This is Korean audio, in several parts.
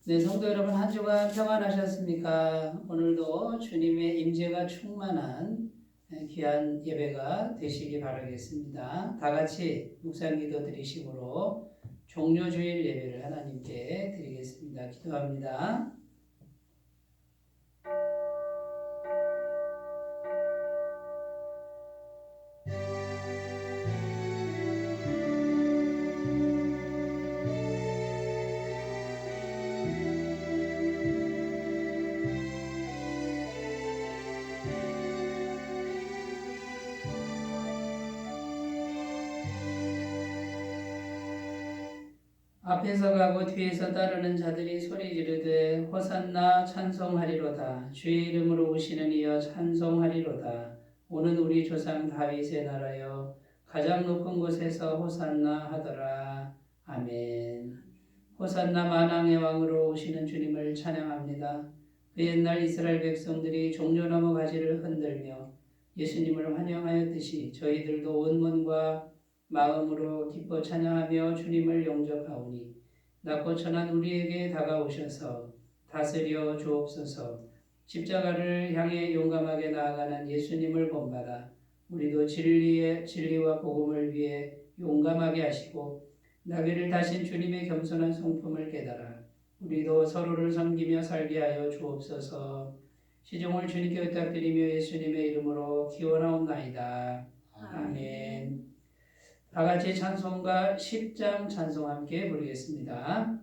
네, 성도 여러분 한 주간 평안하셨습니까? 오늘도 주님의 임재가 충만한 귀한 예배가 되시기 바라겠습니다. 다 같이 묵상기도 드리심으로 종료주일 예배를 하나님께 드리겠습니다. 기도합니다. 앞에서 가고 뒤에서 따르는 자들이 소리 지르되 호산나 찬송하리로다. 주의 이름으로 오시는 이여 찬송하리로다. 오는 우리 조상 다윗의 나라여 가장 높은 곳에서 호산나 하더라. 아멘. 호산나 만왕의 왕으로 오시는 주님을 찬양합니다. 그 옛날 이스라엘 백성들이 종려나무 가지를 흔들며 예수님을 환영하였듯이 저희들도 온 몸과 마음으로 기뻐 찬양하며 주님을 영접하오니 낮고 천한 우리에게 다가오셔서 다스려 주옵소서. 십자가를 향해 용감하게 나아가는 예수님을 본받아 우리도 진리와 복음을 위해 용감하게 하시고 나귀를 타신 주님의 겸손한 성품을 깨달아 우리도 서로를 섬기며 살게 하여 주옵소서. 시종을 주님께 부탁드리며 예수님의 이름으로 기원하옵나이다. 아멘. 다 같이 찬송가 10장 찬송 함께 부르겠습니다.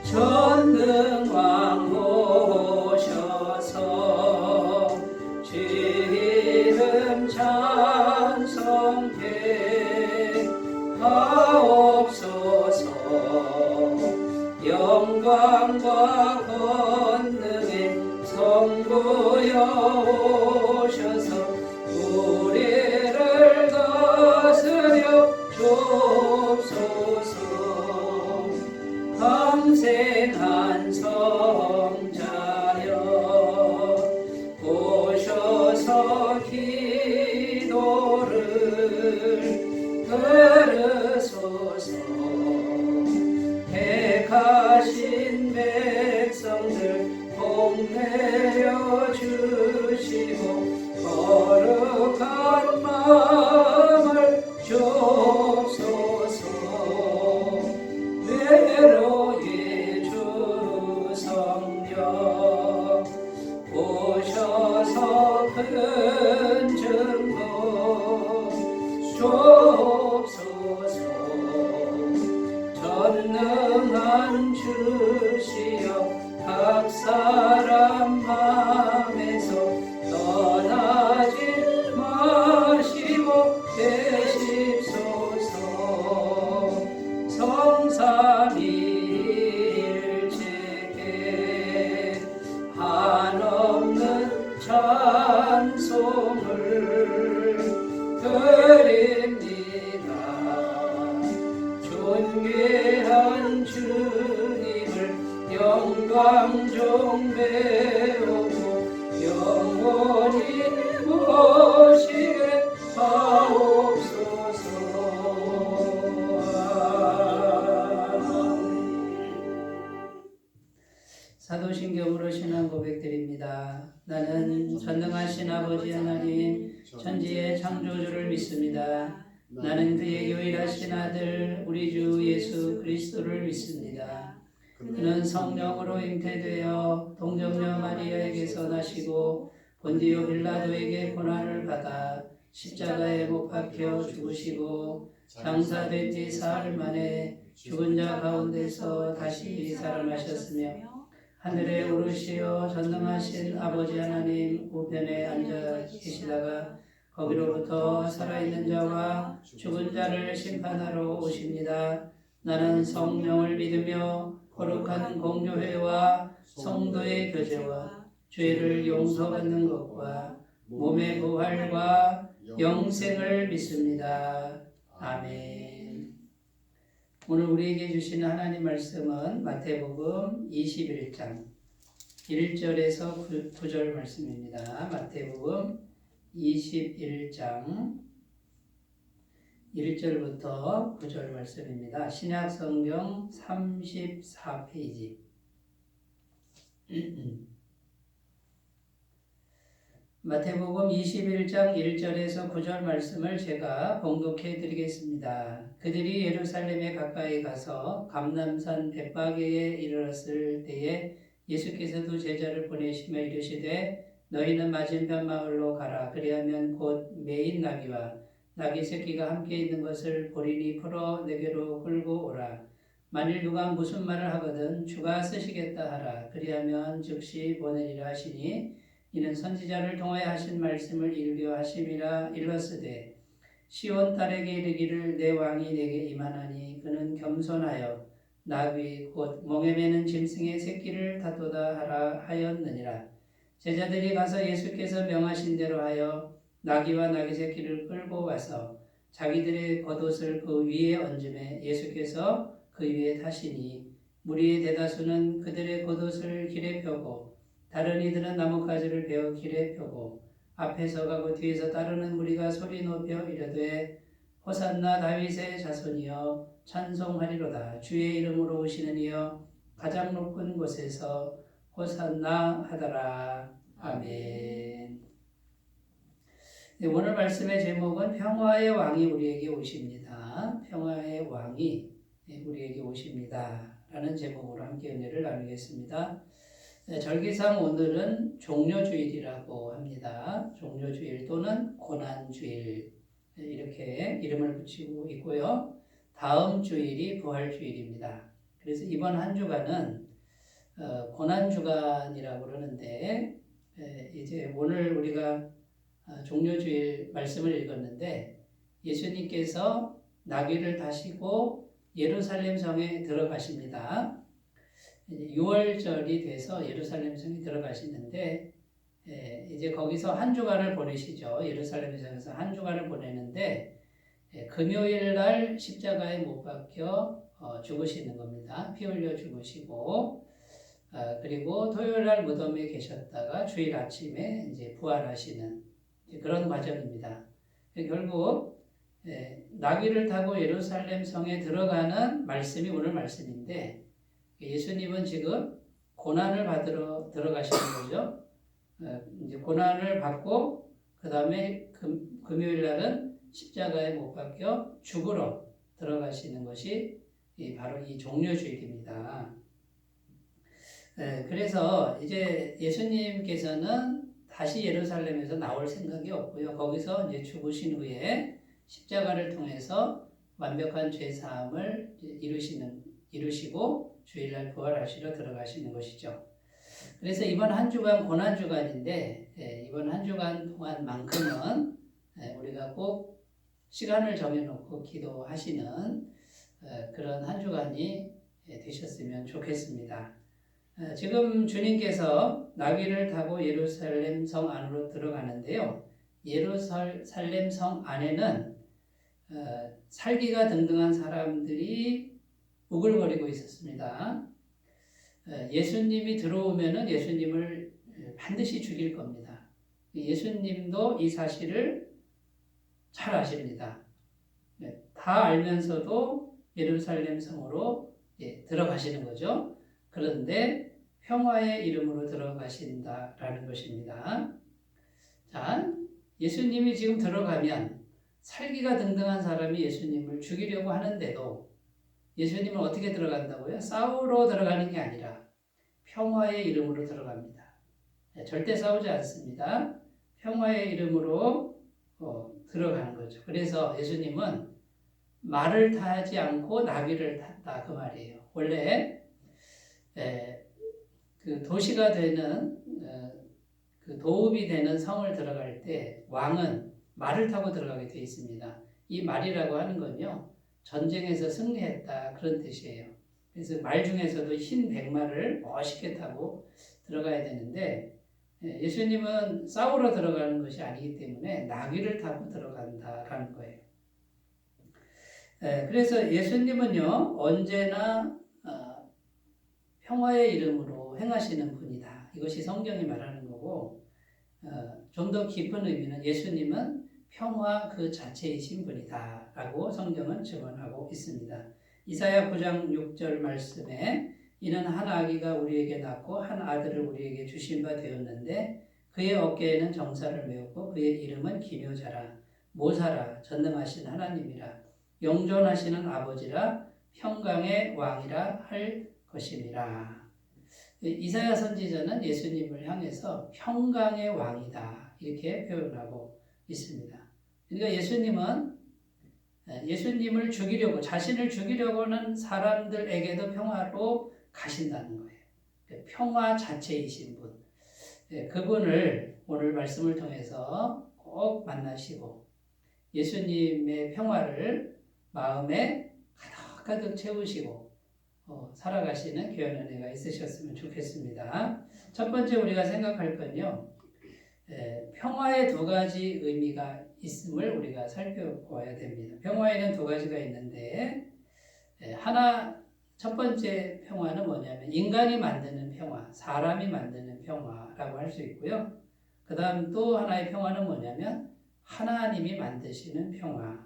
전능왕 오셔서 주 이름 찬송해 하옵소서. 영광과 권능의 성부여 오셔서 우리를 다스려 주옵소서. 감생한 성자여 오셔서 기도를 들으소서. 택하신 백성들 복내려 주시고 거룩한 마음을 주옵소서. 외로이 주 성령 오셔서 큰 증거 주옵소서. 전능한 주시여 각 사람 맘에서 떠나지 마시고 계십소서. 성삼위일체께 한없는 찬송을 드립니다. 존귀한 주님을 영광 종배우고 영원히 모시게 하옵소서. 사도신경으로 신앙 고백드립니다. 나는 전능하신 아버지 하나님 천지의 창조주를 믿습니다. 나는 그의 유일하신 아들 우리 주 예수 그리스도를 믿습니다. 그는 성령으로 잉태되어 동정녀 마리아에게서 나시고 본디오 빌라도에게 고난을 받아 십자가에 못 박혀 죽으시고 장사된 지 사흘 만에 죽은 자 가운데서 다시 살아나셨으며 하늘에 오르시어 전능하신 아버지 하나님 우편에 앉아 계시다가 거기로부터 살아있는 자와 죽은 자를 심판하러 오십니다. 나는 성령을 믿으며 거룩한 공교회와 성도의 교제와 죄를 용서받는 것과 몸의 부활과 영생을 믿습니다. 아멘. 오늘 우리에게 주신 하나님 말씀은 마태복음 21장 1절에서 9절 말씀입니다. 마태복음 21장 1절부터 9절 말씀입니다. 신약성경 34페이지. 마태복음 21장 1절에서 9절 말씀을 제가 봉독해 드리겠습니다. 그들이 예루살렘에 가까이 가서 감람산 벳바게에 이르렀을 때에 예수께서도 제자를 보내시며 이르시되 너희는 맞은편 마을로 가라. 그리하면 곧 매인 나귀와 나귀 새끼가 함께 있는 것을 보리니 풀어 내게로 끌고 오라. 만일 누가 무슨 말을 하거든 주가 쓰시겠다 하라. 그리하면 즉시 보내리라 하시니 이는 선지자를 통하여 하신 말씀을 이루려 하심이라. 일렀으되 시온 딸에게 이르기를 내 왕이 내게 임하나니 그는 겸손하여 나귀 곧 멍에 매는 짐승의 새끼를 탔도다 하라 하였느니라. 제자들이 가서 예수께서 명하신 대로 하여 나귀와 나귀 새끼를 끌고 와서 자기들의 겉옷을 그 위에 얹음에 예수께서 그 위에 타시니 무리의 대다수는 그들의 겉옷을 길에 펴고 다른 이들은 나뭇가지를 베어 길에 펴고 앞에서 가고 뒤에서 따르는 무리가 소리 높여 이르되 호산나 다윗의 자손이여 찬송하리로다. 주의 이름으로 오시는 이여 가장 높은 곳에서 호산나 하더라. 아멘. 네, 오늘 말씀의 제목은 평화의 왕이 우리에게 오십니다. 평화의 왕이 우리에게 오십니다. 라는 제목으로 함께 은혜를 나누겠습니다. 네, 절기상 오늘은 종료주일이라고 합니다. 종료주일 또는 고난주일 이렇게 이름을 붙이고 있고요. 다음 주일이 부활주일입니다. 그래서 이번 한 주간은 고난주간이라고 그러는데 이제 오늘 우리가 종료주일 말씀을 읽었는데 예수님께서 나귀를 타시고 예루살렘 성에 들어가십니다. 6월절이 돼서 예루살렘 성에 들어가시는데 이제 거기서 한 주간을 보내시죠. 예루살렘 성에서 한 주간을 보내는데 금요일 날 십자가에 못 박혀 죽으시는 겁니다. 피 흘려 죽으시고 그리고 토요일 날 무덤에 계셨다가 주일 아침에 이제 부활하시는 그런 과정입니다. 결국 나귀를 타고 예루살렘 성에 들어가는 말씀이 오늘 말씀인데 예수님은 지금 고난을 받으러 들어가시는 거죠. 이제 고난을 받고 그 다음에 금요일 날은 십자가에 못 박혀 죽으러 들어가시는 것이 바로 이 종료주일입니다. 그래서 이제 예수님께서는 다시 예루살렘에서 나올 생각이 없고요. 거기서 이제 죽으신 후에 십자가를 통해서 완벽한 죄 사함을 이루시고 주일날 부활하시러 들어가시는 것이죠. 그래서 이번 한 주간 고난 주간인데 이번 한 주간 동안만큼은 우리가 꼭 시간을 정해놓고 기도하시는 그런 한 주간이 되셨으면 좋겠습니다. 지금 주님께서 나귀를 타고 예루살렘 성 안으로 들어가는데요. 예루살렘 성 안에는 살기가 등등한 사람들이 우글거리고 있었습니다. 예수님이 들어오면은 예수님을 반드시 죽일 겁니다. 예수님도 이 사실을 잘 아십니다. 다 알면서도 예루살렘 성으로 들어가시는 거죠. 그런데 평화의 이름으로 들어가신다라는 것입니다. 자, 예수님이 지금 들어가면 살기가 등등한 사람이 예수님을 죽이려고 하는데도 예수님은 어떻게 들어간다고요? 싸우러 들어가는 게 아니라 평화의 이름으로 들어갑니다. 절대 싸우지 않습니다. 평화의 이름으로 들어가는 거죠. 그래서 예수님은 말을 타지 않고 나귀를 탔다 그 말이에요. 원래 그 도시가 되는 그 도읍이 되는 성을 들어갈 때 왕은 말을 타고 들어가게 되어 있습니다. 이 말이라고 하는 건요. 전쟁에서 승리했다 그런 뜻이에요. 그래서 말 중에서도 흰 백마를 멋있게 타고 들어가야 되는데 예수님은 싸우러 들어가는 것이 아니기 때문에 나귀를 타고 들어간다라는 거예요. 그래서 예수님은요 언제나 평화의 이름으로 행하시는 분이다. 이것이 성경이 말하는 거고 좀 더 깊은 의미는 예수님은 평화 그 자체이신 분이다 라고 성경은 증언하고 있습니다. 이사야 9장 6절 말씀에 이는 한 아기가 우리에게 낳고 한 아들을 우리에게 주신 바 되었는데 그의 어깨에는 정사를 메웠고 그의 이름은 기묘자라 모사라 전능하신 하나님이라 영존하시는 아버지라 평강의 왕이라 할 것임이라. 이사야 선지자는 예수님을 향해서 평강의 왕이다 이렇게 표현하고 있습니다. 그러니까 예수님을 죽이려고 자신을 죽이려고 하는 사람들에게도 평화로 가신다는 거예요. 평화 자체이신 분. 그분을 오늘 말씀을 통해서 꼭 만나시고 예수님의 평화를 마음에 가득 채우시고 살아가시는 귀한 은혜가 있으셨으면 좋겠습니다. 첫 번째 우리가 생각할 건요. 평화의 두 가지 의미가 있음을 우리가 살펴보아야 됩니다. 평화에는 두 가지가 있는데 첫 번째 평화는 뭐냐면 인간이 만드는 평화, 사람이 만드는 평화라고 할 수 있고요. 그 다음 또 하나의 평화는 뭐냐면 하나님이 만드시는 평화.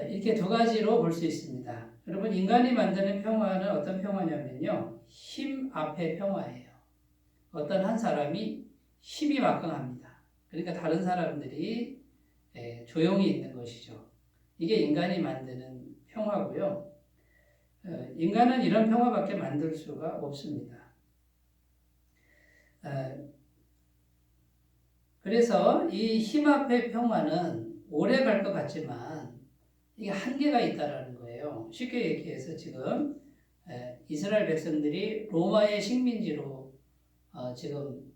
이렇게 두 가지로 볼 수 있습니다. 여러분 인간이 만드는 평화는 어떤 평화냐면요. 힘 앞의 평화예요. 어떤 한 사람이 힘이 막강합니다. 그러니까 다른 사람들이 조용히 있는 것이죠. 이게 인간이 만드는 평화고요. 인간은 이런 평화밖에 만들 수가 없습니다. 그래서 이 힘 앞의 평화는 오래 갈 것 같지만 이게 한계가 있다라는 거예요. 쉽게 얘기해서 지금 이스라엘 백성들이 로마의 식민지로 지금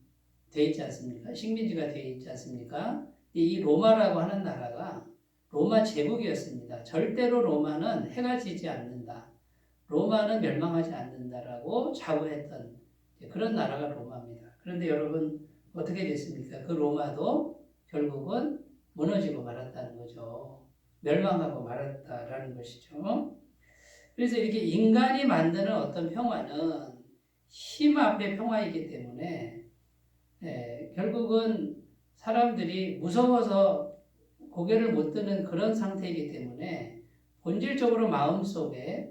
돼 있지 않습니까? 식민지가 돼 있지 않습니까? 이 로마라고 하는 나라가 로마 제국이었습니다. 절대로 로마는 해가 지지 않는다. 로마는 멸망하지 않는다라고 자부했던 그런 나라가 로마입니다. 그런데 여러분 어떻게 됐습니까? 그 로마도 결국은 무너지고 말았다는 거죠. 멸망하고 말았다라는 것이죠. 그래서 이렇게 인간이 만드는 어떤 평화는 힘 앞의 평화이기 때문에 결국은 사람들이 무서워서 고개를 못 드는 그런 상태이기 때문에 본질적으로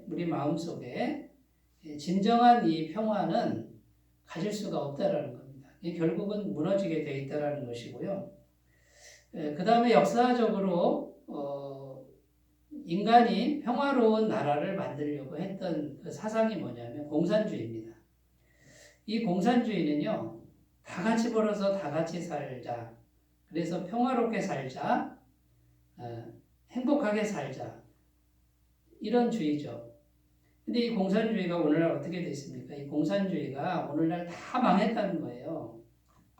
우리 마음속에 진정한 이 평화는 가질 수가 없다라는 겁니다. 결국은 무너지게 돼 있다라는 것이고요. 그 다음에 역사적으로 인간이 평화로운 나라를 만들려고 했던 그 사상이 뭐냐면 공산주의입니다. 이 공산주의는요, 다 같이 벌어서 다 같이 살자. 그래서 평화롭게 살자. 행복하게 살자. 이런 주의죠. 근데 이 공산주의가 오늘날 어떻게 됐습니까? 이 공산주의가 오늘날 다 망했다는 거예요.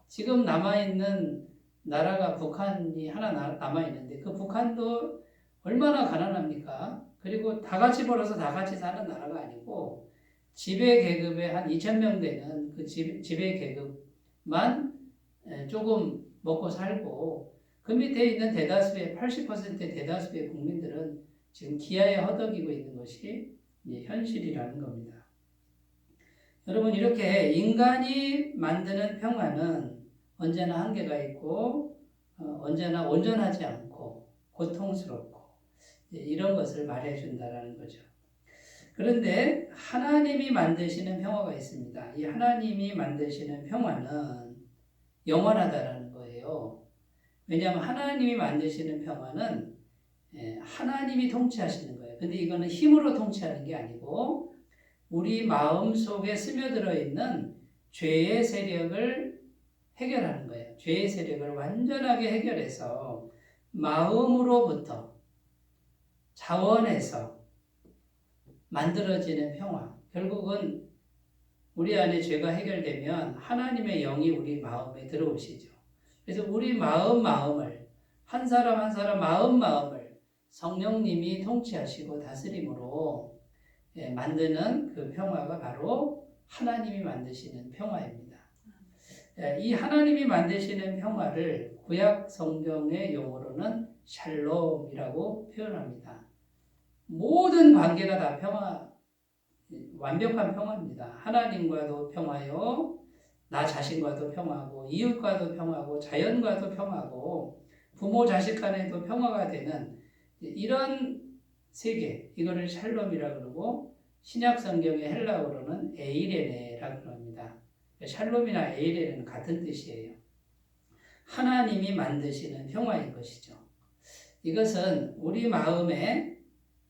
지금 남아있는 나라가 북한이 하나 남아있는데 그 북한도 얼마나 가난합니까? 그리고 다 같이 벌어서 다 같이 사는 나라가 아니고 지배 계급에 한 2,000명 되는 그 지배 계급만 조금 먹고 살고 그 밑에 있는 대다수의 80%의 대다수의 국민들은 지금 기아에 허덕이고 있는 것이 현실이라는 겁니다. 여러분 이렇게 인간이 만드는 평화는 언제나 한계가 있고 언제나 온전하지 않고 고통스럽고 이런 것을 말해준다라는 거죠. 그런데 하나님이 만드시는 평화가 있습니다. 이 하나님이 만드시는 평화는 영원하다라는 거예요. 왜냐하면 하나님이 만드시는 평화는 하나님이 통치하시는 거예요. 근데 이거는 힘으로 통치하는 게 아니고 우리 마음 속에 스며들어 있는 죄의 세력을 해결하는 거예요. 죄의 세력을 완전하게 해결해서 마음으로부터 자원해서 만들어지는 평화. 결국은 우리 안에 죄가 해결되면 하나님의 영이 우리 마음에 들어오시죠. 그래서 우리 마음을 한 사람 한 사람 마음을 성령님이 통치하시고 다스림으로 만드는 그 평화가 바로 하나님이 만드시는 평화입니다. 이 하나님이 만드시는 평화를 구약 성경의 용어로는 샬롬이라고 표현합니다. 모든 관계가 다 완벽한 평화입니다. 하나님과도 평화요, 나 자신과도 평화고 이웃과도 평화고 자연과도 평화고 부모 자식 간에도 평화가 되는 이런 세계, 이거를 샬롬이라 그러고 신약 성경의 헬라어로는 에이레네라고 합니다. 샬롬이나 에이레는 같은 뜻이에요. 하나님이 만드시는 평화인 것이죠. 이것은 우리 마음에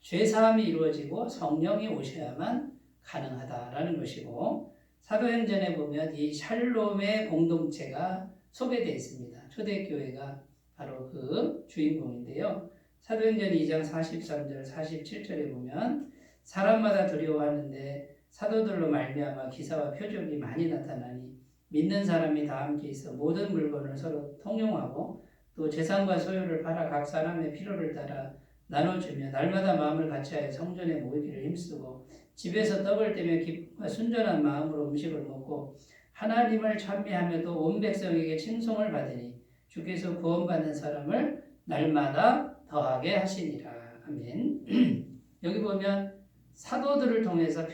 죄사함이 이루어지고 성령이 오셔야만 가능하다라는 것이고, 사도행전에 보면 이 샬롬의 공동체가 소개되어 있습니다. 초대교회가 바로 그 주인공인데요. 사도행전 2장 43절 47절에 보면 사람마다 두려워하는데 사도들로 말미암아 기사와 표적이 많이 나타나니 믿는 사람이 다 함께 있어 모든 물건을 서로 통용하고 또 재산과 소유를 팔아 각 사람의 필요를 따라 나눠주며 날마다 마음을 같이하여 성전에 모이기를 힘쓰고 집에서 떡을 떼며 기쁨과 순전한 마음으로 음식을 먹고 하나님을 찬미하며도 온 백성에게 칭송을 받으니 주께서 구원받는 사람을 날마다 더하게 하시니라. 아멘. 여기 보면 사도들을 통해서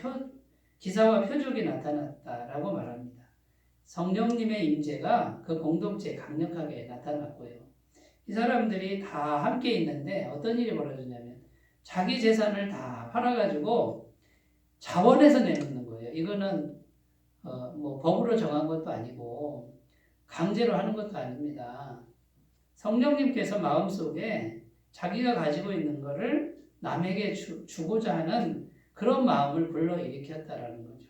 기사와 표적이 나타났다라고 말합니다. 성령님의 임재가 그 공동체에 강력하게 나타났고요. 이 사람들이 다 함께 있는데 어떤 일이 벌어지냐면 자기 재산을 다 팔아가지고 자원해서 내놓는 거예요. 이거는 뭐 법으로 정한 것도 아니고 강제로 하는 것도 아닙니다. 성령님께서 마음속에 자기가 가지고 있는 것을 남에게 주고자 하는 그런 마음을 불러일으켰다라는 거죠.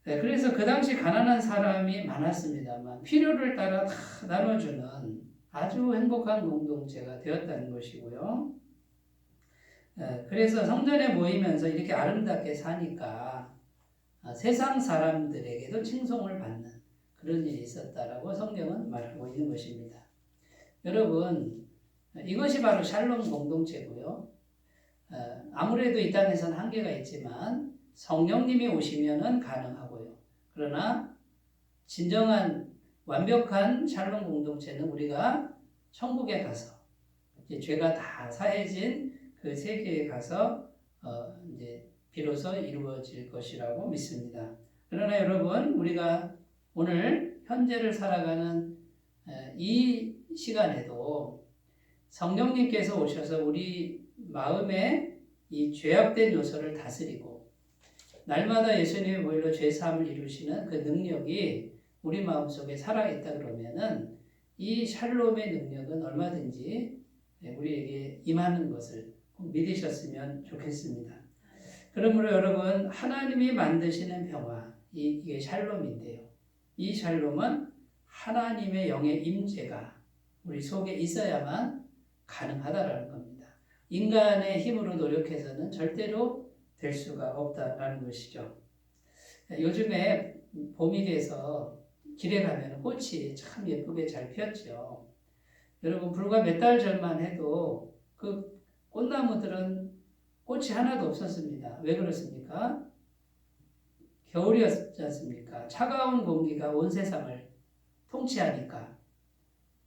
네, 그래서 그 당시 가난한 사람이 많았습니다만 필요를 따라 다 나눠주는 아주 행복한 공동체가 되었다는 것이고요. 그래서 성전에 모이면서 이렇게 아름답게 사니까 세상 사람들에게도 칭송을 받는 그런 일이 있었다라고 성경은 말하고 있는 것입니다. 여러분, 이것이 바로 샬롬 공동체고요. 아무래도 이 땅에서는 한계가 있지만 성령님이 오시면은 가능하고요. 그러나 진정한 완벽한 샬롬 공동체는 우리가 천국에 가서 이제 죄가 다 사해진 그 세계에 가서 이제 비로소 이루어질 것이라고 믿습니다. 그러나 여러분, 우리가 오늘 현재를 살아가는 이 시간에도 성령님께서 오셔서 우리 마음에 이 죄악된 요소를 다스리고 날마다 예수님의 보혈로 죄사함을 이루시는 그 능력이 우리 마음속에 살아있다 그러면은 이 샬롬의 능력은 얼마든지 우리에게 임하는 것을 꼭 믿으셨으면 좋겠습니다. 그러므로 여러분, 하나님이 만드시는 평화, 이게 샬롬인데요. 이 샬롬은 하나님의 영의 임재가 우리 속에 있어야만 가능하다라는 겁니다. 인간의 힘으로 노력해서는 절대로 될 수가 없다라는 것이죠. 요즘에 봄이 돼서 길에 가면 꽃이 참 예쁘게 잘 피었죠. 여러분, 불과 몇 달 전만 해도 그 꽃나무들은 꽃이 하나도 없었습니다. 왜 그렇습니까? 겨울이었지 않습니까? 차가운 공기가 온 세상을 통치하니까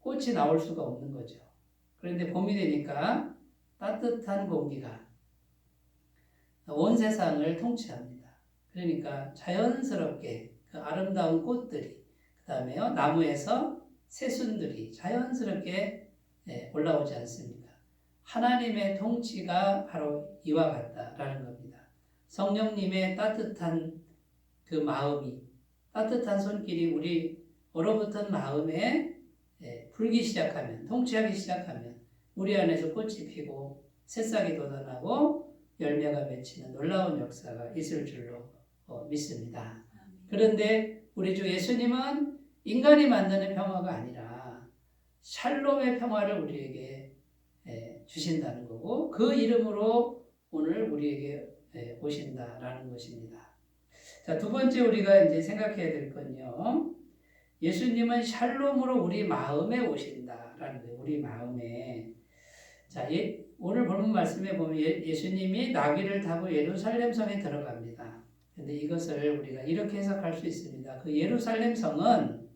꽃이 나올 수가 없는 거죠. 그런데 봄이 되니까 따뜻한 공기가 온 세상을 통치합니다. 그러니까 자연스럽게 그 아름다운 꽃들이, 그 다음에 나무에서 새순들이 자연스럽게 올라오지 않습니까? 하나님의 통치가 바로 이와 같다라는 겁니다. 성령님의 따뜻한 그 마음이, 따뜻한 손길이 우리 얼어붙은 마음에 불기 시작하면, 통치하기 시작하면 우리 안에서 꽃이 피고 새싹이 돋아나고 열매가 맺히는 놀라운 역사가 있을 줄로 믿습니다. 그런데 우리 주 예수님은 인간이 만드는 평화가 아니라 샬롬의 평화를 우리에게 주신다는 거고, 그 이름으로 오늘 우리에게 오신다라는 것입니다. 자, 두 번째 우리가 이제 생각해야 될 건요. 예수님은 샬롬으로 우리 마음에 오신다라는 거예요. 우리 마음에. 자, 오늘 본문 말씀에 보면 예수님이 나귀를 타고 예루살렘 성에 들어갑니다. 근데 이것을 우리가 이렇게 해석할 수 있습니다. 그 예루살렘 성은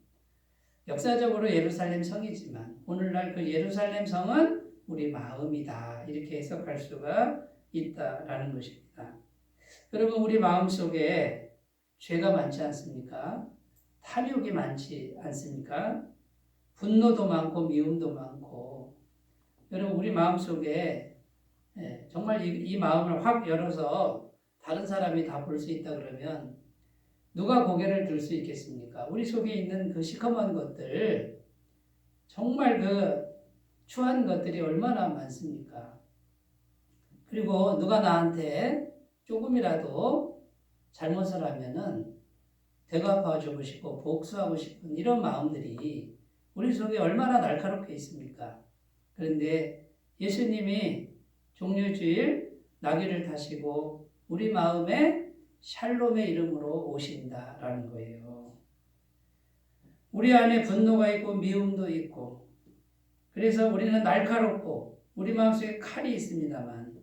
역사적으로 예루살렘 성이지만 오늘날 그 예루살렘 성은 우리 마음이다. 이렇게 해석할 수가 있다라는 것입니다. 여러분, 우리 마음 속에 죄가 많지 않습니까? 탐욕이 많지 않습니까? 분노도 많고 미움도 많고. 여러분 우리 마음속에 정말 이 마음을 확 열어서 다른 사람이 다 볼 수 있다 그러면 누가 고개를 들 수 있겠습니까? 우리 속에 있는 그 시커먼 것들, 정말 그 추한 것들이 얼마나 많습니까? 그리고 누가 나한테 조금이라도 잘못을 하면은 되갚아주고 싶고 복수하고 싶은 이런 마음들이 우리 속에 얼마나 날카롭게 있습니까? 그런데 예수님이 종려주일 나귀를 타시고 우리 마음에 샬롬의 이름으로 오신다라는 거예요. 우리 안에 분노가 있고 미움도 있고, 그래서 우리는 날카롭고 우리 마음속에 칼이 있습니다만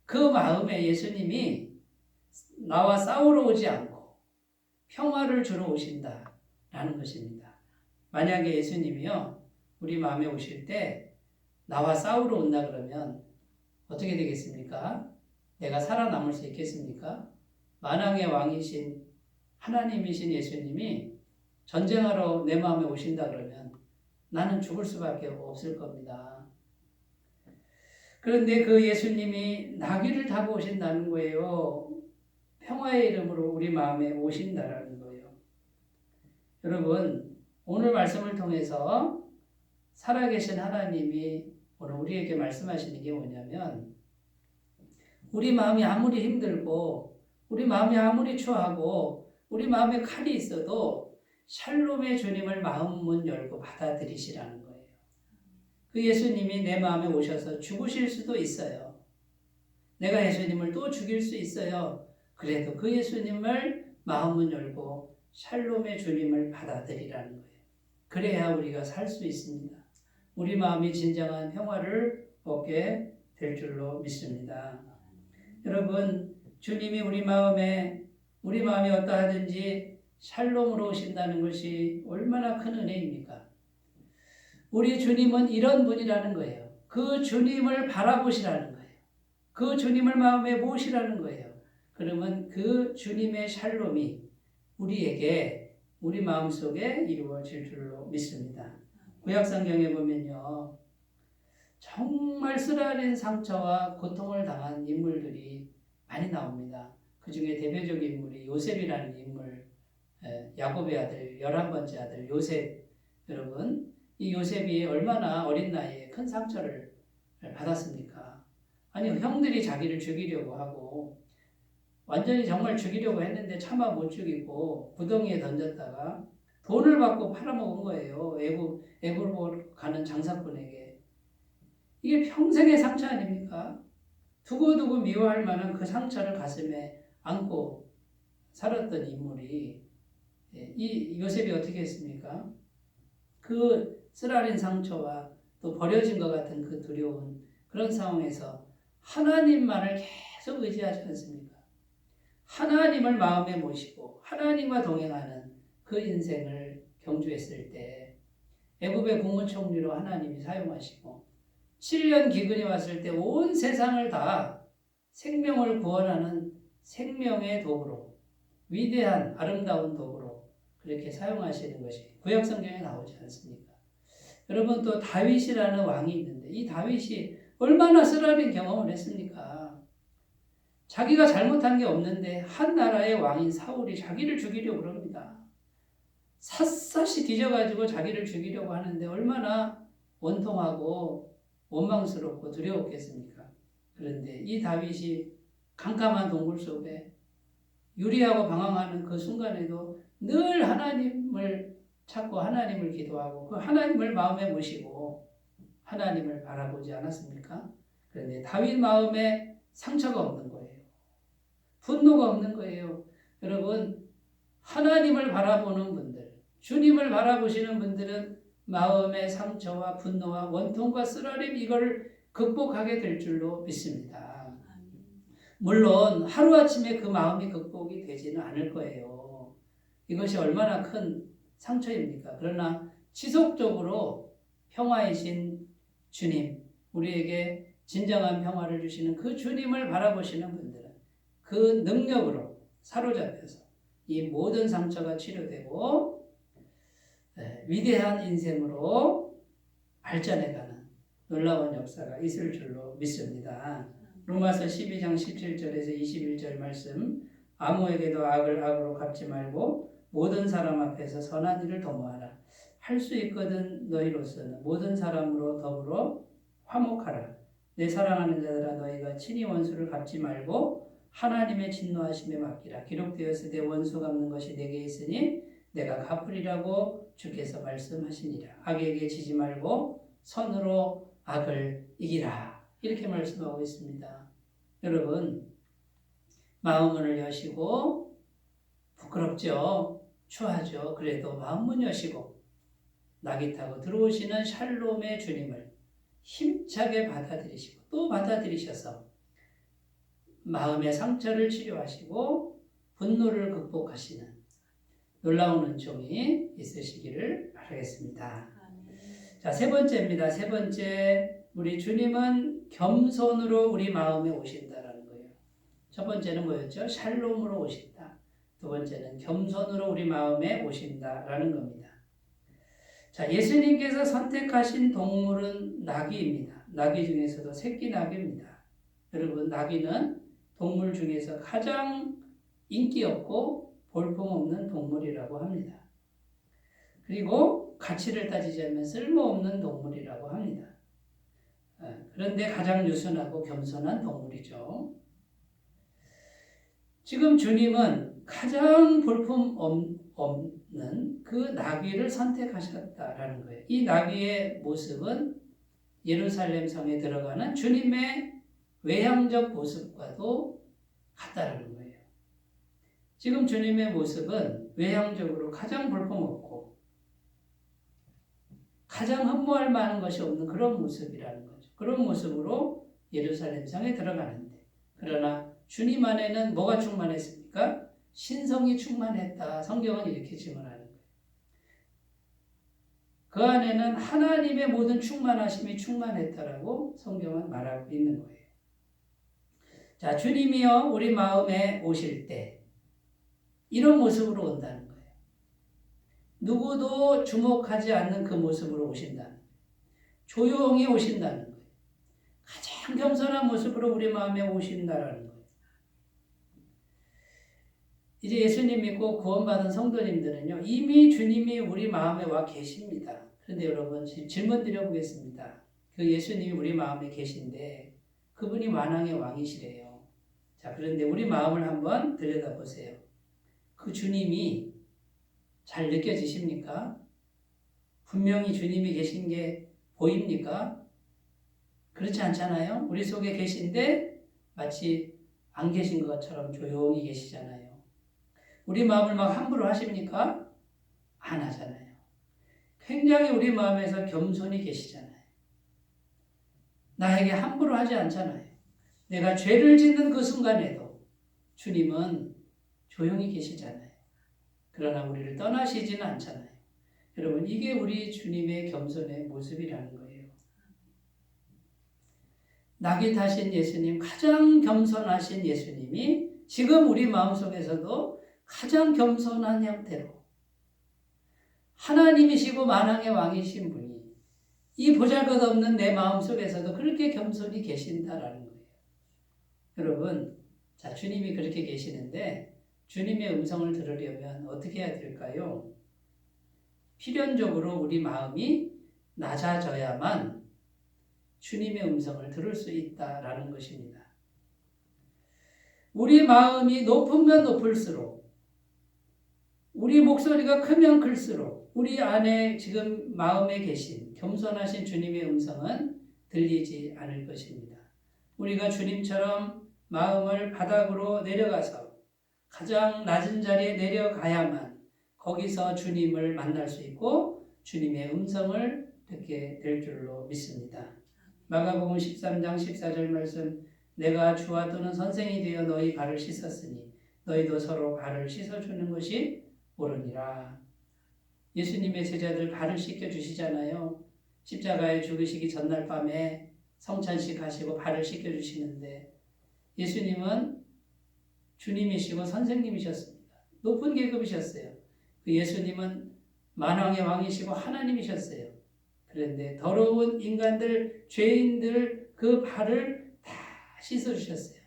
그 마음에 예수님이 나와 싸우러 오지 않고 평화를 주러 오신다라는 것입니다. 만약에 예수님이요 우리 마음에 오실 때 나와 싸우러 온다 그러면 어떻게 되겠습니까? 내가 살아남을 수 있겠습니까? 만왕의 왕이신 하나님이신 예수님이 전쟁하러 내 마음에 오신다 그러면 나는 죽을 수밖에 없을 겁니다. 그런데 그 예수님이 나귀를 타고 오신다는 거예요. 평화의 이름으로 우리 마음에 오신다라는 거예요. 여러분 오늘 말씀을 통해서 살아계신 하나님이 오늘 우리에게 말씀하시는 게 뭐냐면, 우리 마음이 아무리 힘들고 우리 마음이 아무리 추하고 우리 마음에 칼이 있어도 샬롬의 주님을 마음 문 열고 받아들이시라는 거예요. 그 예수님이 내 마음에 오셔서 죽으실 수도 있어요. 내가 예수님을 또 죽일 수 있어요. 그래도 그 예수님을 마음 문 열고 샬롬의 주님을 받아들이라는 거예요. 그래야 우리가 살 수 있습니다. 우리 마음이 진정한 평화를 얻게 될 줄로 믿습니다. 여러분, 주님이 우리 마음이 어떠하든지 샬롬으로 오신다는 것이 얼마나 큰 은혜입니까? 우리 주님은 이런 분이라는 거예요. 그 주님을 바라보시라는 거예요. 그 주님을 마음에 모시라는 거예요. 그러면 그 주님의 샬롬이 우리에게 우리 마음속에 이루어질 줄로 믿습니다. 구약성경에 보면요, 정말 쓰라린 상처와 고통을 당한 인물들이 많이 나옵니다. 그 중에 대표적인 인물이 요셉이라는 인물, 야곱의 아들, 11번째 아들 요셉. 여러분, 이 요셉이 얼마나 어린 나이에 큰 상처를 받았습니까? 아니, 형들이 자기를 죽이려고 하고 완전히 정말 죽이려고 했는데 차마 못 죽이고 구덩이에 던졌다가 돈을 받고 팔아먹은 거예요. 애굽으로 가는 장사꾼에게. 이게 평생의 상처 아닙니까? 두고두고 미워할 만한 그 상처를 가슴에 안고 살았던 인물이, 이 요셉이 어떻게 했습니까? 그 쓰라린 상처와 또 버려진 것 같은 그 두려운 그런 상황에서 하나님만을 계속 의지하지 않습니까? 하나님을 마음에 모시고 하나님과 동행하는 그 인생을 경주했을 때 애굽의 국무총리로 하나님이 사용하시고 7년 기근이 왔을 때 온 세상을 다 생명을 구원하는 생명의 도구로, 위대한 아름다운 도구로 그렇게 사용하시는 것이 구약성경에 나오지 않습니까? 여러분, 또 다윗이라는 왕이 있는데 이 다윗이 얼마나 쓰라린 경험을 했습니까? 자기가 잘못한 게 없는데 한 나라의 왕인 사울이 자기를 죽이려고 그럽니다. 샅샅이 뒤져가지고 자기를 죽이려고 하는데 얼마나 원통하고 원망스럽고 두려웠겠습니까? 그런데 이 다윗이 캄캄한 동굴 속에 유리하고 방황하는 그 순간에도 늘 하나님을 찾고 하나님을 기도하고 그 하나님을 마음에 모시고 하나님을 바라보지 않았습니까? 그런데 다윗 마음에 상처가 없는 거예요. 분노가 없는 거예요. 여러분, 하나님을 바라보는 분들, 주님을 바라보시는 분들은 마음의 상처와 분노와 원통과 쓰라림, 이걸 극복하게 될 줄로 믿습니다. 물론 하루아침에 그 마음이 극복이 되지는 않을 거예요. 이것이 얼마나 큰 상처입니까? 그러나 지속적으로 평화이신 주님, 우리에게 진정한 평화를 주시는 그 주님을 바라보시는 분들은 그 능력으로 사로잡혀서 이 모든 상처가 치료되고 위대한 인생으로 발전해가는 놀라운 역사가 있을 줄로 믿습니다. 로마서 12장 17절에서 21절 말씀, 아무에게도 악을 악으로 갚지 말고 모든 사람 앞에서 선한 일을 도모하라. 할 수 있거든 너희로서는 모든 사람으로 더불어 화목하라. 내 사랑하는 자들아, 너희가 친히 원수를 갚지 말고 하나님의 진노하심에 맡기라. 기록되었을 때 원수 갚는 것이 내게 있으니 내가 갚으리라고 주께서 말씀하시니라. 악에게 지지 말고 선으로 악을 이기라. 이렇게 말씀하고 있습니다. 여러분, 마음문을 여시고 부끄럽죠? 추하죠? 그래도 마음문 여시고 낙이 타고 들어오시는 샬롬의 주님을 힘차게 받아들이시고 또 받아들이셔서 마음의 상처를 치료하시고 분노를 극복하시는 놀라운 은총이 있으시기를 바라겠습니다. 자, 세 번째입니다. 세 번째, 우리 주님은 겸손으로 우리 마음에 오신다라는 거예요. 첫 번째는 뭐였죠? 샬롬으로 오신다. 두 번째는 겸손으로 우리 마음에 오신다라는 겁니다. 자, 예수님께서 선택하신 동물은 나귀입니다. 나귀 중에서도 새끼 나귀입니다. 여러분, 나귀는 동물 중에서 가장 인기 없고 볼품없는 동물이라고 합니다. 그리고 가치를 따지자면 쓸모없는 동물이라고 합니다. 그런데 가장 유순하고 겸손한 동물이죠. 지금 주님은 가장 볼품 없는 그 나귀를 선택하셨다라는 거예요. 이 나귀의 모습은 예루살렘 성에 들어가는 주님의 외향적 모습과도 같다라는 거예요. 지금 주님의 모습은 외향적으로 가장 볼품없고 가장 흠모할 만한 것이 없는 그런 모습이라는 거죠. 그런 모습으로 예루살렘 성에 들어가는데, 그러나 주님 안에는 뭐가 충만했습니까? 신성이 충만했다. 성경은 이렇게 증언하는 거예요. 그 안에는 하나님의 모든 충만하심이 충만했다라고 성경은 말하고 있는 거예요. 자, 주님이여 우리 마음에 오실 때 이런 모습으로 온다는 거예요. 누구도 주목하지 않는 그 모습으로 오신다는 거예요. 조용히 오신다는 거예요. 가장 겸손한 모습으로 우리 마음에 오신다라는 거예요. 이제 예수님 믿고 구원받은 성도님들은요, 이미 주님이 우리 마음에 와 계십니다. 그런데 여러분, 질문 드려보겠습니다. 그 예수님이 우리 마음에 계신데 그분이 만왕의 왕이시래요. 자, 그런데 우리 마음을 한번 들여다보세요. 그 주님이 잘 느껴지십니까? 분명히 주님이 계신 게 보입니까? 그렇지 않잖아요? 우리 속에 계신데 마치 안 계신 것처럼 조용히 계시잖아요. 우리 마음을 막 함부로 하십니까? 안 하잖아요. 굉장히 우리 마음에서 겸손히 계시잖아요. 나에게 함부로 하지 않잖아요. 내가 죄를 짓는 그 순간에도 주님은 조용히 계시잖아요. 그러나 우리를 떠나시지는 않잖아요. 여러분, 이게 우리 주님의 겸손의 모습이라는 거예요. 낙이 타신 예수님, 가장 겸손하신 예수님이 지금 우리 마음속에서도 가장 겸손한 형태로 하나님이시고 만왕의 왕이신 분이 이 보잘것없는 내 마음속에서도 그렇게 겸손히 계신다라는 거예요. 여러분, 자, 주님이 그렇게 계시는데 주님의 음성을 들으려면 어떻게 해야 될까요? 필연적으로 우리 마음이 낮아져야만 주님의 음성을 들을 수 있다라는 것입니다. 우리 마음이 높으면 높을수록, 우리 목소리가 크면 클수록 우리 안에 지금 마음에 계신 겸손하신 주님의 음성은 들리지 않을 것입니다. 우리가 주님처럼 마음을 바닥으로 내려가서 가장 낮은 자리에 내려가야만 거기서 주님을 만날 수 있고 주님의 음성을 듣게 될 줄로 믿습니다. 마가복음 13장 14절 말씀, 내가 주와 또는 선생이 되어 너희 발을 씻었으니 너희도 서로 발을 씻어주는 것이 옳으니라. 예수님의 제자들 발을 씻겨주시잖아요. 십자가에 죽으시기 전날 밤에 성찬식 하시고 발을 씻겨주시는데 예수님은 주님이시고 선생님이셨습니다. 높은 계급이셨어요. 그 예수님은 만왕의 왕이시고 하나님이셨어요. 그런데 더러운 인간들, 죄인들 그 발을 다 씻어주셨어요.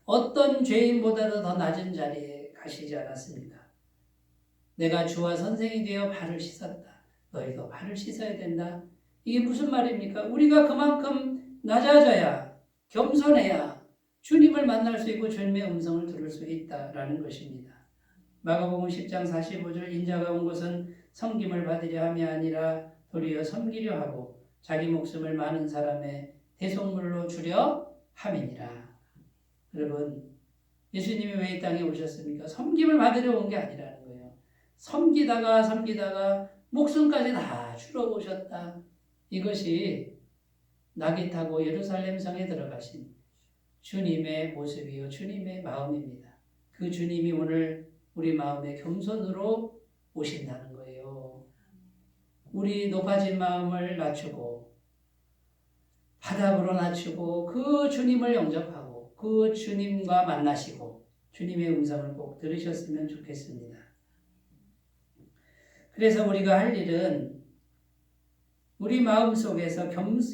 어떤 죄인보다도 더 낮은 자리에 가시지 않았습니까? 내가 주와 선생이 되어 발을 씻었다. 너희도 발을 씻어야 된다. 이게 무슨 말입니까? 우리가 그만큼 낮아져야, 겸손해야 주님을 만날 수 있고 주님의 음성을 들을 수 있다라는 것입니다. 마가복음 10장 45절 인자가 온 것은 섬김을 받으려 함이 아니라 도리어 섬기려 하고 자기 목숨을 많은 사람의 대속물로 주려 함이니라. 여러분, 예수님이 왜 이 땅에 오셨습니까? 섬김을 받으려 온 게 아니라는 거예요. 섬기다가 목숨까지 다 주러 오셨다. 이것이 낙이 타고 예루살렘 성에 들어가신 주님의 모습이요 주님의 마음입니다. 그 주님이 오늘 우리 마음에 겸손으로 오신다는 거예요. 우리 높아진 마음을 낮추고 바닥으로 낮추고 그 주님을 영접하고 그 주님과 만나시고 주님의 음성을 꼭 들으셨으면 좋겠습니다. 그래서 우리가 할 일은 우리 마음속에서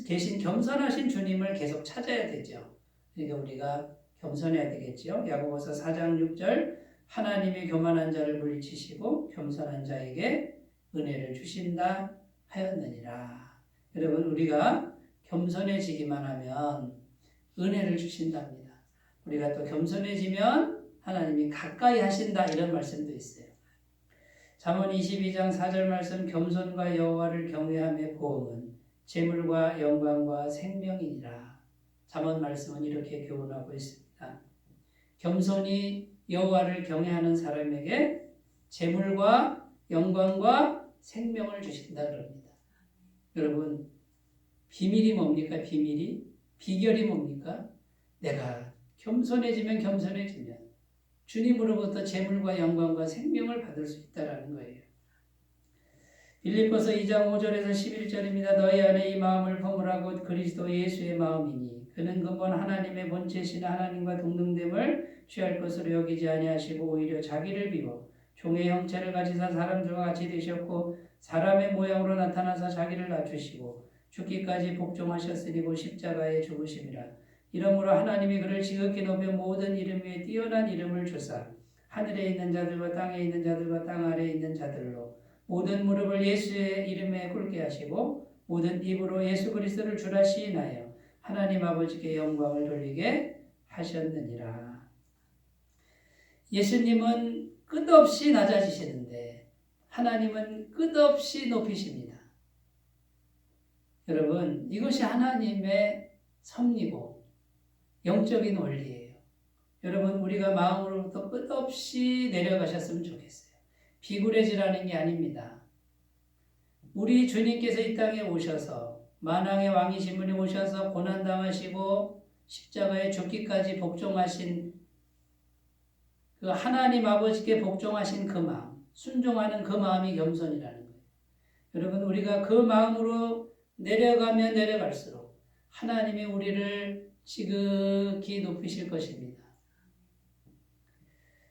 계신 겸손하신 주님을 계속 찾아야 되죠. 그러니까 우리가 겸손해야 되겠죠. 야고보서 4장 6절 하나님이 교만한 자를 물리치시고 겸손한 자에게 은혜를 주신다 하였느니라. 여러분, 우리가 겸손해지기만 하면 은혜를 주신답니다. 우리가 또 겸손해지면 하나님이 가까이 하신다 이런 말씀도 있어요. 잠언 22장 4절 말씀 겸손과 여호와를 경외함의 보응은 재물과 영광과 생명이니라. 잠언 말씀은 이렇게 교훈하고 있습니다. 겸손히 여호와를 경외하는 사람에게 재물과 영광과 생명을 주신다 그럽니다. 여러분, 비밀이 뭡니까? 비결이 뭡니까? 내가 겸손해지면 주님으로부터 재물과 영광과 생명을 받을 수 있다는 거예요. 빌립보서 2장 5절에서 11절입니다. 너희 안에 이 마음을 품으라고 그리스도 예수의 마음이니 그는 근본 하나님의 본체신 하나님과 동등됨을 취할 것으로 여기지 아니하시고 오히려 자기를 비워 종의 형체를 가지사 사람들과 같이 되셨고 사람의 모양으로 나타나서 자기를 낮추시고 죽기까지 복종하셨으니 곧 십자가에 죽으심이라. 이러므로 하나님이 그를 지극히 높여 모든 이름 위에 뛰어난 이름을 주사 하늘에 있는 자들과 땅에 있는 자들과 땅 아래에 있는 자들로 모든 무릎을 예수의 이름에 꿇게 하시고 모든 입으로 예수 그리스도를 주라 시인하여 하나님 아버지께 영광을 돌리게 하셨느니라. 예수님은 끝없이 낮아지시는데 하나님은 끝없이 높이십니다. 여러분, 이것이 하나님의 섭리고 영적인 원리예요. 여러분, 우리가 마음으로부터 끝없이 내려가셨으면 좋겠어요. 비굴해지라는 게 아닙니다. 우리 주님께서 이 땅에 오셔서 만왕의 왕이신 분이 오셔서 고난당하시고 십자가에 죽기까지 복종하신 그 하나님 아버지께 복종하신 그 마음, 순종하는 그 마음이 겸손이라는 거예요. 여러분, 우리가 그 마음으로 내려가면 내려갈수록 하나님이 우리를 지극히 높이실 것입니다.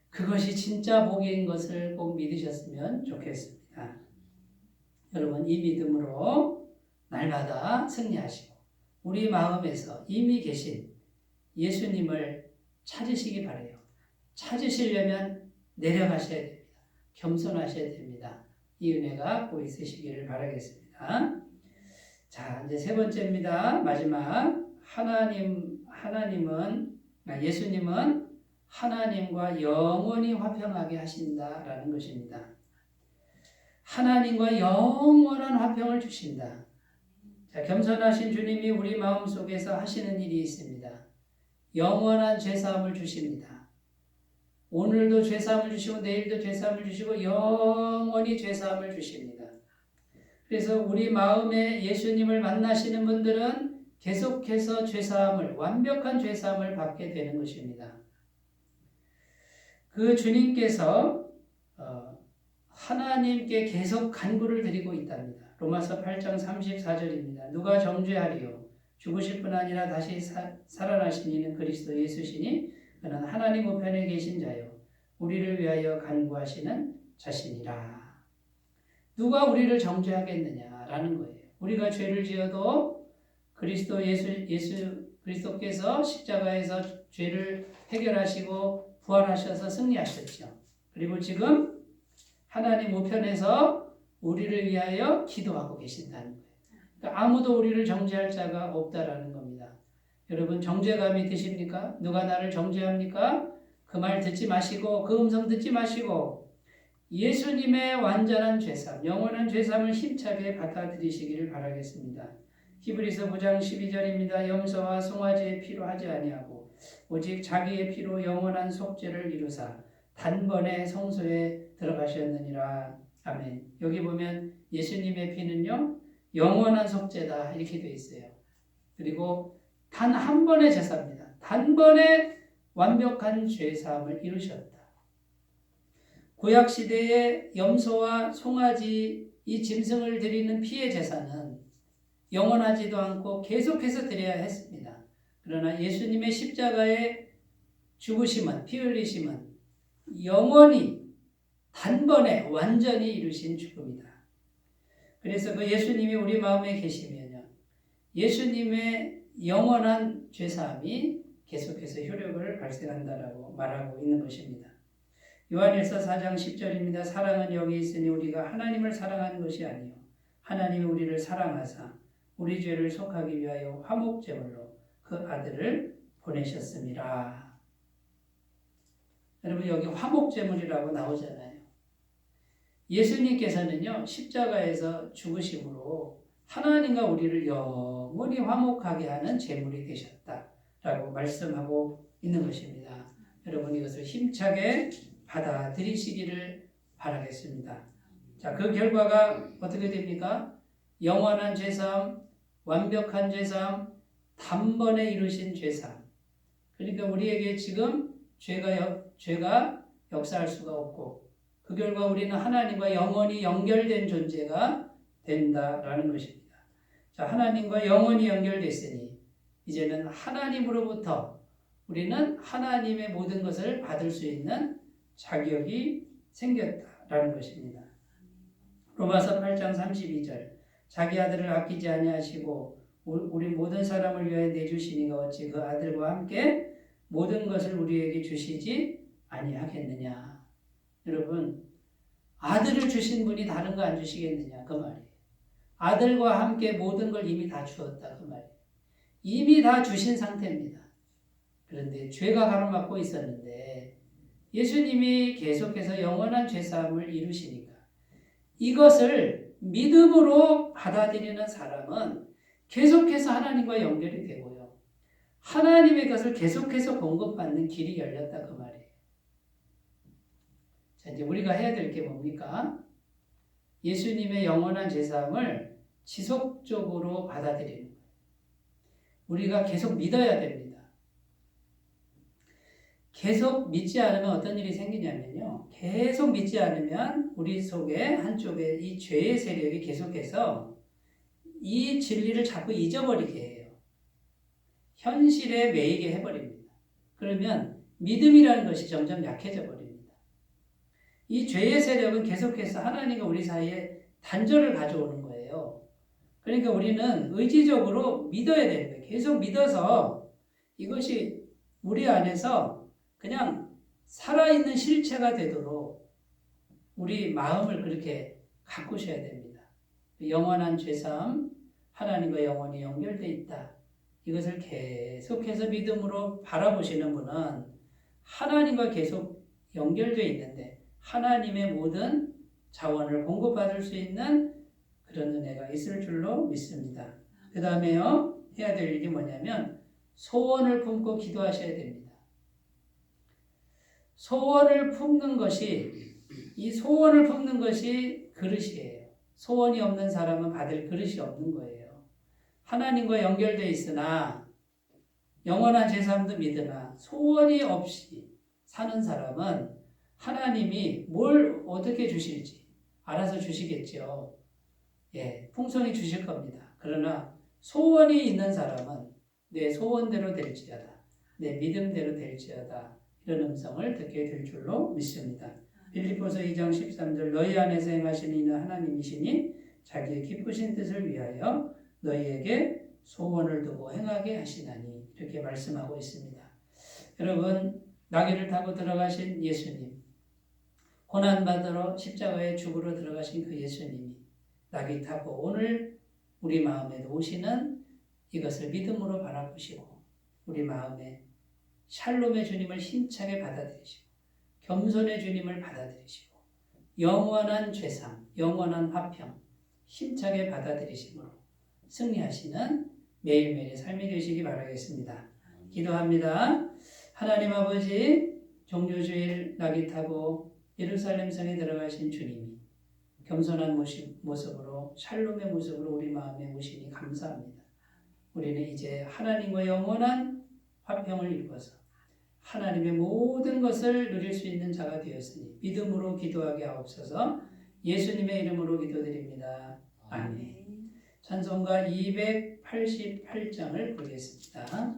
그것이 진짜 복인 것을 꼭 믿으셨으면 좋겠습니다. 여러분, 이 믿음으로 날마다 승리하시고 우리 마음에서 이미 계신 예수님을 찾으시기 바라요. 찾으시려면 내려가셔야 됩니다. 겸손하셔야 됩니다. 이 은혜가 꼭 있으시기를 바라겠습니다. 자, 이제 세 번째입니다. 마지막. 예수님은 하나님과 영원히 화평하게 하신다라는 것입니다. 하나님과 영원한 화평을 주신다. 자, 겸손하신 주님이 우리 마음속에서 하시는 일이 있습니다. 영원한 죄사함을 주십니다. 오늘도 죄사함을 주시고 내일도 죄사함을 주시고 영원히 죄사함을 주십니다. 그래서 우리 마음에 예수님을 만나시는 분들은 계속해서 완벽한 죄사함을 받게 되는 것입니다. 그 주님께서 하나님께 계속 간구를 드리고 있답니다. 로마서 8장 34절입니다. 누가 정죄하리요? 죽으실 뿐 아니라 다시 살아나신 이는 그리스도 예수시니 그는 하나님 우편에 계신 자요 우리를 위하여 간구하시는 자신이라. 누가 우리를 정죄하겠느냐라는 거예요. 우리가 죄를 지어도 예수 그리스도께서 십자가에서 죄를 해결하시고 부활하셔서 승리하셨죠. 그리고 지금 하나님 우편에서 우리를 위하여 기도하고 계신다는 거예요. 그러니까 아무도 우리를 정죄할 자가 없다라는 겁니다. 여러분 정죄감이 드십니까? 누가 나를 정죄합니까? 그 말 듣지 마시고 그 음성 듣지 마시고 예수님의 완전한 죄삼, 영원한 죄삼을 힘차게 받아들이시기를 바라겠습니다. 히브리서 9장 12절입니다. 염소와 송아지의 피로 하지 아니하고 오직 자기의 피로 영원한 속죄를 이루사 단번에 성소에 들어가셨느니라. 아멘. 여기 보면 예수님의 피는요 영원한 속죄다 이렇게 되어 있어요. 그리고 단 한 번의 제사입니다. 단번에 완벽한 죄사함을 이루셨다. 구약 시대에 염소와 송아지 이 짐승을 드리는 피의 제사는 영원하지도 않고 계속해서 드려야 했습니다. 그러나 예수님의 십자가의 죽으심은, 피 흘리심은 영원히 단번에 완전히 이루신 죽음이다. 그래서 그 예수님이 우리 마음에 계시면요, 예수님의 영원한 죄사함이 계속해서 효력을 발생한다라고 말하고 있는 것입니다. 요한일서 4장 10절입니다. 사랑은 여기 있으니 우리가 하나님을 사랑하는 것이 아니요 하나님이 우리를 사랑하사 우리 죄를 속하기 위하여 화목제물로 그 아들을 보내셨습니다. 여러분 여기 화목제물이라고 나오잖아요. 예수님께서는요 십자가에서 죽으심으로 하나님과 우리를 영원히 화목하게 하는 제물이 되셨다라고 말씀하고 있는 것입니다. 여러분 이것을 힘차게 받아들이시기를 바라겠습니다. 자, 그 결과가 어떻게 됩니까? 영원한 죄사함, 완벽한 죄사함, 단번에 이루신 죄사함. 그러니까 우리에게 지금 죄가 역사할 수가 없고 그 결과 우리는 하나님과 영원히 연결된 존재가 된다라는 것입니다. 자, 하나님과 영원히 연결됐으니 이제는 하나님으로부터 우리는 하나님의 모든 것을 받을 수 있는 자격이 생겼다라는 것입니다. 로마서 8장 32절 자기 아들을 아끼지 아니하시고 우리 모든 사람을 위하여 내주시니가 어찌 그 아들과 함께 모든 것을 우리에게 주시지 아니하겠느냐. 여러분 아들을 주신 분이 다른 거 안 주시겠느냐 그 말이에요. 아들과 함께 모든 걸 이미 다 주었다 그 말이에요. 이미 다 주신 상태입니다. 그런데 죄가 가로막고 있었는데 예수님이 계속해서 영원한 죄사함을 이루시니까 이것을 믿음으로 받아들이는 사람은 계속해서 하나님과 연결이 되고요. 하나님의 것을 계속해서 공급받는 길이 열렸다 그 말이에요. 자, 이제 우리가 해야 될 게 뭡니까? 예수님의 영원한 죄사함을 지속적으로 받아들이는 거예요. 우리가 계속 믿어야 됩니다. 계속 믿지 않으면 어떤 일이 생기냐면요. 계속 믿지 않으면 우리 속에 한쪽에 이 죄의 세력이 계속해서 이 진리를 자꾸 잊어버리게 해요. 현실에 매이게 해버립니다. 그러면 믿음이라는 것이 점점 약해져 버립니다. 이 죄의 세력은 계속해서 하나님과 우리 사이에 단절을 가져오는 거예요. 그러니까 우리는 의지적으로 믿어야 되는 거예요. 계속 믿어서 이것이 우리 안에서 그냥 살아있는 실체가 되도록 우리 마음을 그렇게 가꾸셔야 됩니다. 영원한 죄사함, 하나님과 영원히 연결되어 있다. 이것을 계속해서 믿음으로 바라보시는 분은 하나님과 계속 연결되어 있는데 하나님의 모든 자원을 공급받을 수 있는 그런 은혜가 있을 줄로 믿습니다. 그 다음에요, 해야 될 일이 뭐냐면 소원을 품고 기도하셔야 됩니다. 소원을 품는 것이 그릇이에요. 소원이 없는 사람은 받을 그릇이 없는 거예요. 하나님과 연결되어 있으나 영원한 제사함도 믿으나 소원이 없이 사는 사람은 하나님이 뭘 어떻게 주실지 알아서 주시겠죠. 예, 풍성히 주실 겁니다. 그러나 소원이 있는 사람은 내 소원대로 될지어다. 내 믿음대로 될지어다. 이런 음성을 듣게 될 줄로 믿습니다. 빌립보서 2장 13절 너희 안에서 행하시는 이는 하나님이시니 자기의 기쁘신 뜻을 위하여 너희에게 소원을 두고 행하게 하시나니 이렇게 말씀하고 있습니다. 여러분 나귀를 타고 들어가신 예수님, 고난받으러 십자가에 죽으러 들어가신 그 예수님이 나귀 타고 오늘 우리 마음에 오시는 이것을 믿음으로 바라보시고 우리 마음에 샬롬의 주님을 힘차게 받아들이시고 겸손의 주님을 받아들이시고 영원한 죄상, 영원한 화평 힘차게 받아들이심으로 승리하시는 매일매일의 삶이 되시기 바라겠습니다. 기도합니다. 하나님 아버지, 종료주일 나귀 타고 예루살렘 성에 들어가신 주님이 겸손한 모습으로 샬롬의 모습으로 우리 마음에 오시니 감사합니다. 우리는 이제 하나님과 영원한 화평을 이루어서 하나님의 모든 것을 누릴 수 있는 자가 되었으니 믿음으로 기도하게 하옵소서. 예수님의 이름으로 기도드립니다. 아멘. 찬송가 288장을 부르겠습니다.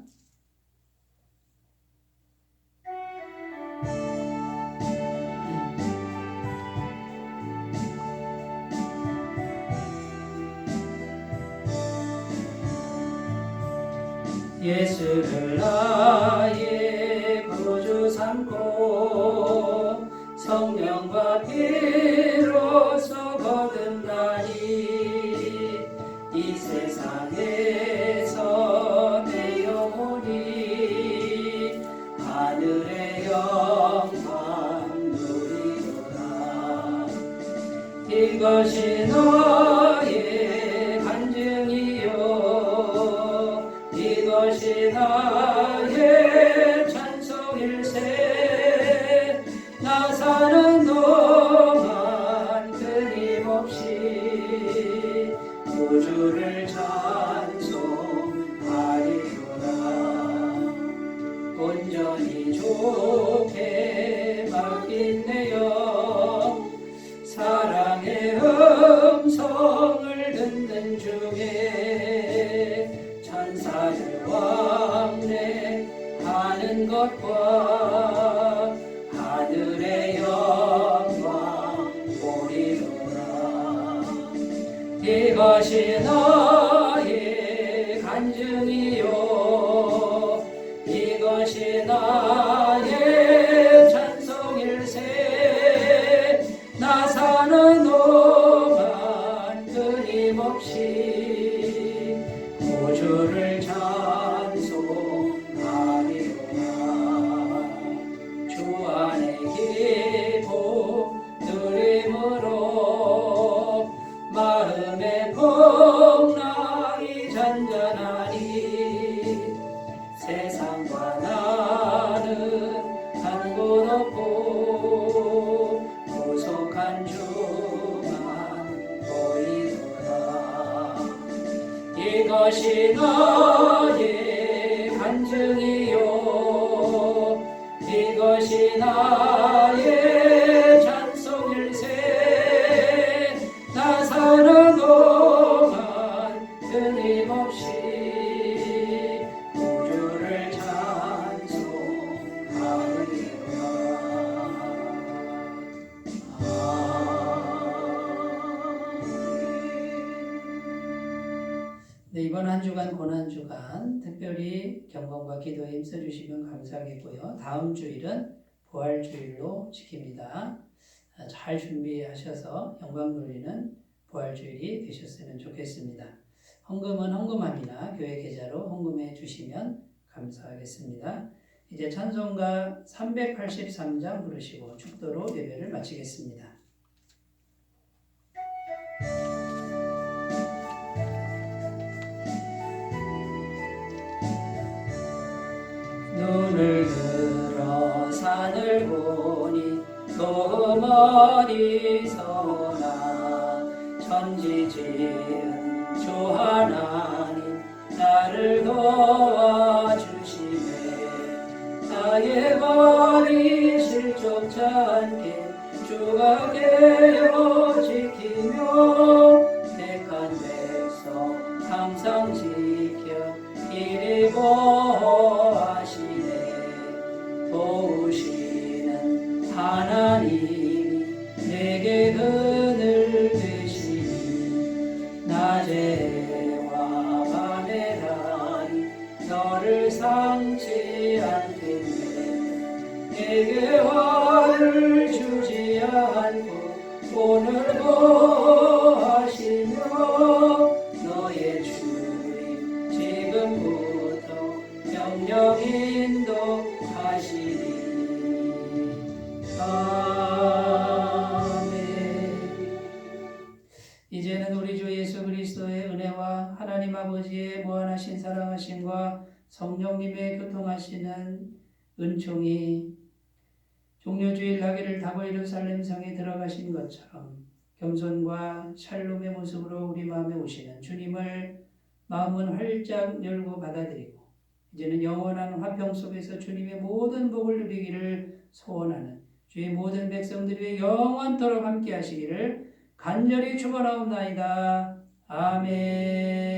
예수를 나의 구주 삼고 성령과 피로써 거듭나니 이 세상에서 내 영혼이 하늘의 영광 누리도다. 이것이 너의 간증이요 이것이 나의 찬송일세. 나 사는 동안 끊임없이 구주를 찬송하리로다. 온전히 좋게 맡긴 내 영 사랑의 음성을 듣는 중에 천사들 왕래하는 것과 하늘의 영광 보리로라. 이것이 나의 간증이요 이것이 나의 찬송일세. 나 사는 동안 끊임없이 구주를 찬송하리로다. 주 안에 기쁨 누림으로 마음의 풍랑이 잔잔하니 세상과 나는 한 곳 없고 구속한 주만 보이도다. 이것이 나의 간증이요 이것이 나의 찬송일세. 나 사는 동안 끊임없이 구주를 찬송하리로다. 네, 이번 한 주간 고난주간 특별히 경건과 기도에 힘써주시면 감사하겠고요. 다음 주일은 부활주일로 지킵니다. 잘 준비하셔서 영광 돌리는 부활주일이 되셨으면 좋겠습니다. 헌금은 헌금함이나 교회 계좌로 헌금해 주시면 감사하겠습니다. 이제 찬송가 383장 부르시고 축도로 예배를 마치겠습니다. 눈을 들어 산을 보니 또 멀리서나 천지 지은 주 하나님 나를 도와주시네. 나의 거리 실족치 않게 주가 깨어 지키며 택한 백성 항상 지켜 이리 보호하시네. 도우시는 하나님이 너를 상치 않겠네. 내게 화를 주지 않고 오늘 보하시며 너의 주님 지금부터 명령 인도하시리. 아멘. 이제는 우리 주 예수 그리스도의 은혜와 하나님 아버지의 무한하신 사랑하심과 성령님의 교통하시는 은총이 종료주일 나귀를 타고 예루살렘 성에 들어가신 것처럼 겸손과 샬롬의 모습으로 우리 마음에 오시는 주님을 마음은 활짝 열고 받아들이고 이제는 영원한 화평 속에서 주님의 모든 복을 누리기를 소원하는 주의 모든 백성들이 영원토록 함께 하시기를 간절히 축원하옵나이다. 아멘.